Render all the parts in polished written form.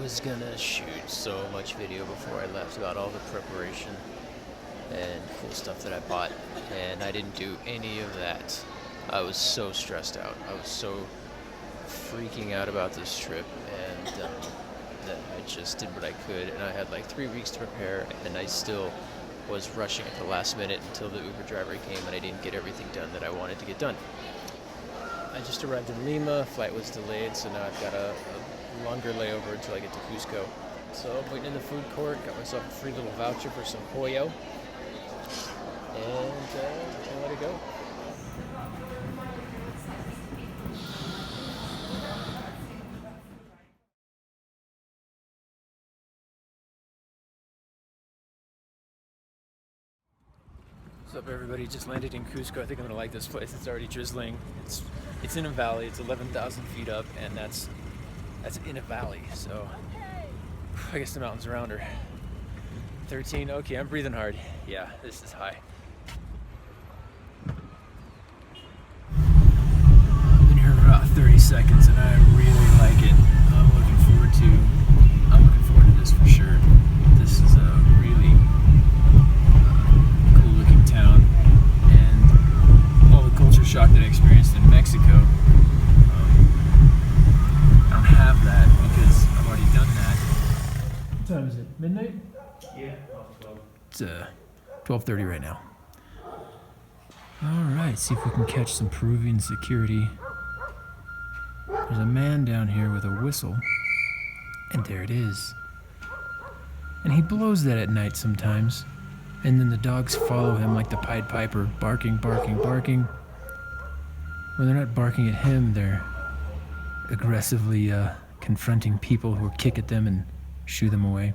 was gonna shoot so much video before I left about all the preparation and cool stuff that I bought, and I didn't do any of that. I was so stressed out. I was so freaking out about this trip, and that I just did what I could, and I had like 3 weeks to prepare, and I still was rushing at the last minute until the Uber driver came, and I didn't get everything done that I wanted to get done. I just arrived in Lima, flight was delayed, so now I've got a longer layover until I get to Cusco. So I'm waiting in the food court, got myself a free little voucher for some pollo, and I'll let it go. What's up, everybody? Just landed in Cusco. I think I'm gonna like this place. It's already drizzling. It's in a valley. It's 11,000 feet up, and that's in a valley. So I guess the mountains around are 13. Okay, I'm breathing hard. Yeah, this is high. I've been here for about 30 seconds, and I really like it. I'm looking forward to this for sure. This is a really cool-looking town, and all the culture shock that I experienced in Mexico. I don't have that because I've already done that. What time is it? Midnight? Yeah, 12. It's 12:30 right now. Alright, see if we can catch some Peruvian security. There's a man down here with a whistle. And there it is. And he blows that at night sometimes. And then the dogs follow him like the Pied Piper, barking, barking, barking. When they're not barking at him, they're aggressively confronting people who kick at them and shoo them away.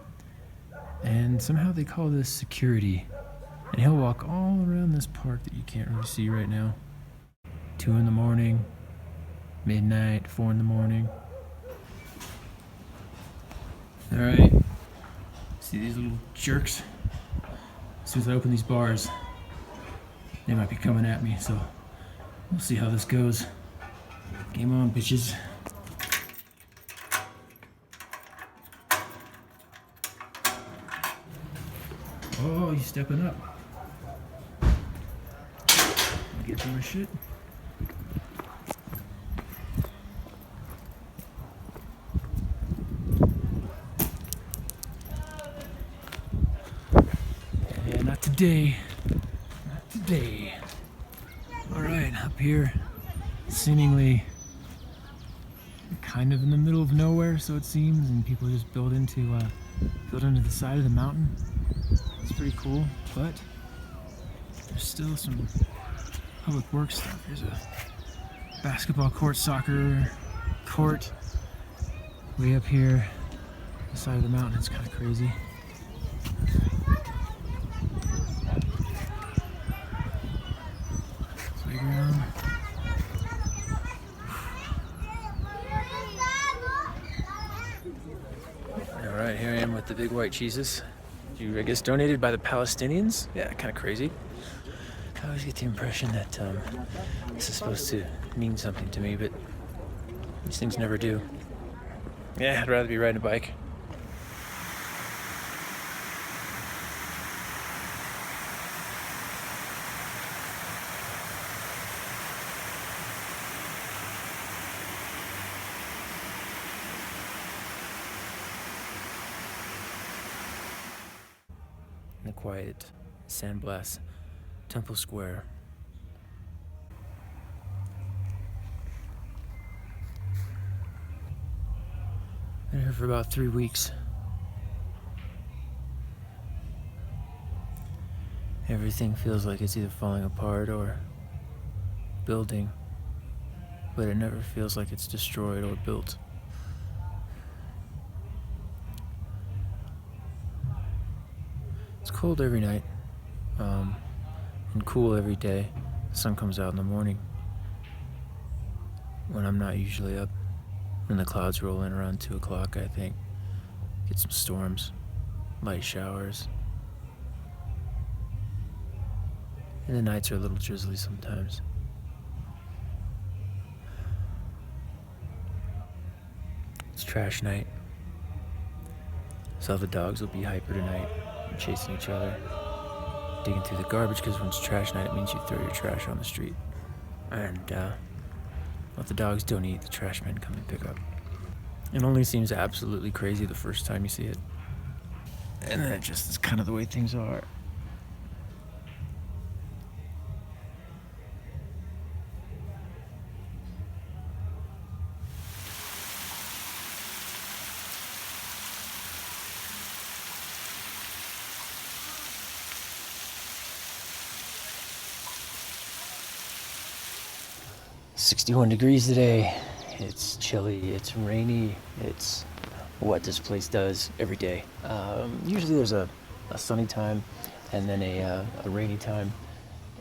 And somehow they call this security. And he'll walk all around this park that you can't really see right now. 2 in the morning, midnight, 4 in the morning. Alright. See these little jerks? As soon as I open these bars, they might be coming at me, so we'll see how this goes. Game on, bitches. Oh, he's stepping up. Get to my shit. Yeah, not today. Not today. Alright, up here, seemingly kind of in the middle of nowhere, so it seems, and people just build into the side of the mountain. It's pretty cool, but there's still some public works stuff. Here's a basketball court, soccer court, way up here, the side of the mountain. It's kind of crazy. Playground. All right, here I am with the big white cheeses. I guess donated by the Palestinians? Yeah, kind of crazy. I always get the impression that this is supposed to mean something to me, but these things never do. Yeah, I'd rather be riding a bike. In the quiet sandblast Temple Square. Been here for about 3 weeks. Everything feels like it's either falling apart or building, but it never feels like it's destroyed or built. It's cold every night, and cool every day. The sun comes out in the morning when I'm not usually up. And the clouds roll in around 2 o'clock, I think. Get some storms, light showers. And the nights are a little drizzly sometimes. It's trash night. So the dogs will be hyper tonight, chasing each other, digging through the garbage, because when it's trash night, it means you throw your trash on the street. And what the dogs don't eat, the trash men come and pick up. It only seems absolutely crazy the first time you see it. And then it just is kind of the way things are. "61 degrees today. It's chilly, it's rainy, it's what this place does every day. Usually there's a sunny time and then a rainy time.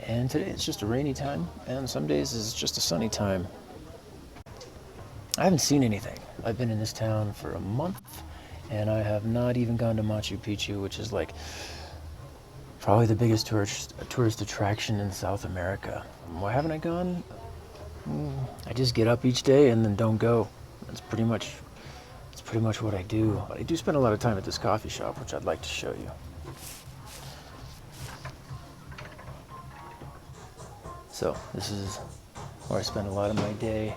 And today it's just a rainy time, and some days it's just a sunny time. I haven't seen anything. I've been in this town for a month, and I have not even gone to Machu Picchu, which is like probably the biggest tourist attraction in South America. Why haven't I gone? I just get up each day and then don't go. That's pretty much what I do. But I do spend a lot of time at this coffee shop, which I'd like to show you. So this is where I spend a lot of my day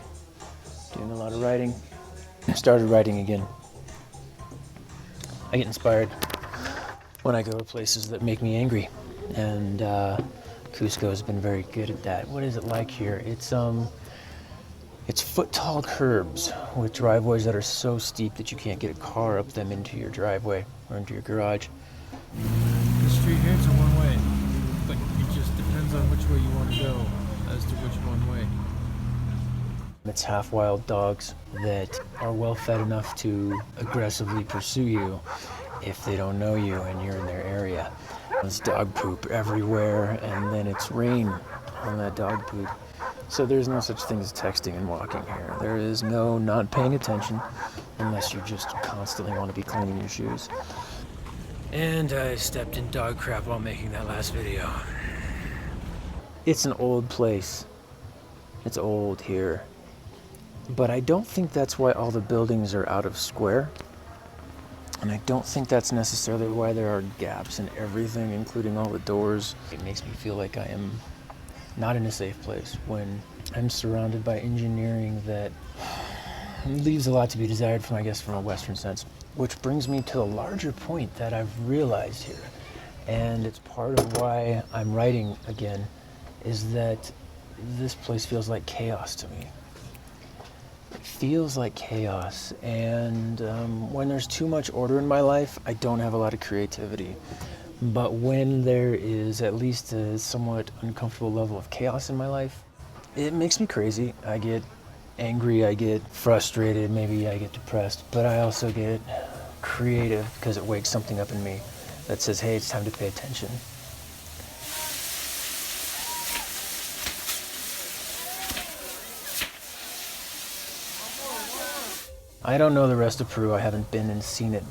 doing a lot of writing. I started writing again. I get inspired when I go to places that make me angry, and Cusco has been very good at that. What is it like here? It's foot-tall curbs with driveways that are so steep that you can't get a car up them into your driveway or into your garage. The street here is a one way, but it just depends on which way you want to go as to which one way. It's half-wild dogs that are well-fed enough to aggressively pursue you if they don't know you and you're in their area. There's dog poop everywhere, and then it's rain on that dog poop. So there's no such thing as texting and walking here. There is no not paying attention unless you just constantly want to be cleaning your shoes. And I stepped in dog crap while making that last video. It's an old place. It's old here. But I don't think that's why all the buildings are out of square. And I don't think that's necessarily why there are gaps in everything, including all the doors. It makes me feel like I am not in a safe place when I'm surrounded by engineering that leaves a lot to be desired from, I guess, from a Western sense. Which brings me to the larger point that I've realized here, and it's part of why I'm writing again, is that this place feels like chaos to me. It feels like chaos, and when there's too much order in my life, I don't have a lot of creativity. But when there is at least a somewhat uncomfortable level of chaos in my life, it makes me crazy. I get angry, I get frustrated, maybe I get depressed, but I also get creative because it wakes something up in me that says, hey, it's time to pay attention. I don't know the rest of Peru. I haven't been and seen it,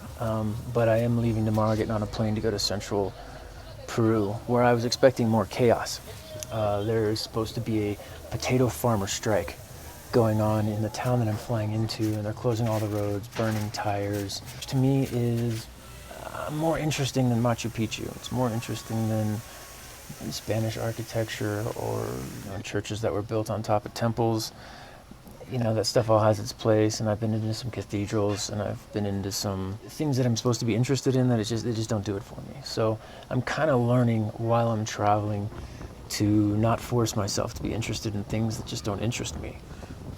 but I am leaving tomorrow, getting on a plane to go to central Peru, where I was expecting more chaos. There is supposed to be a potato farmer strike going on in the town that I'm flying into, and they're closing all the roads, burning tires, which to me is more interesting than Machu Picchu. It's more interesting than Spanish architecture or churches that were built on top of temples. You know, that stuff all has its place, and I've been into some cathedrals, and I've been into some things that I'm supposed to be interested in that they just don't do it for me. So I'm kind of learning while I'm traveling to not force myself to be interested in things that just don't interest me.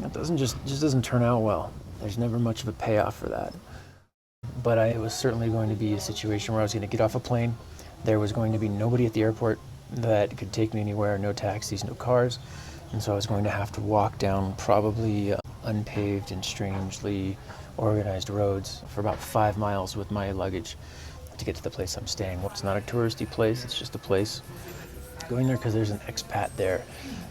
It just doesn't turn out well. There's never much of a payoff for that. But it was certainly going to be a situation where I was going to get off a plane. There was going to be nobody at the airport that could take me anywhere, no taxis, no cars. And so I was going to have to walk down probably unpaved and strangely organized roads for about 5 miles with my luggage to get to the place I'm staying. It's not a touristy place, it's just a place. Going there because there's an expat there,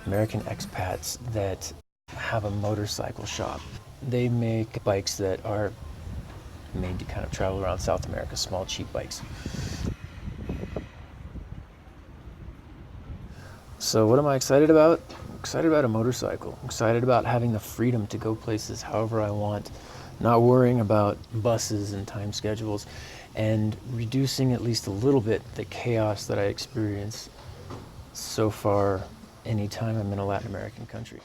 American expats that have a motorcycle shop. They make bikes that are made to kind of travel around South America, small, cheap bikes. So what am I excited about? I'm excited about a motorcycle. I'm excited about having the freedom to go places however I want, not worrying about buses and time schedules. and reducing at least a little bit the chaos that I experience so far anytime I'm in a Latin American country.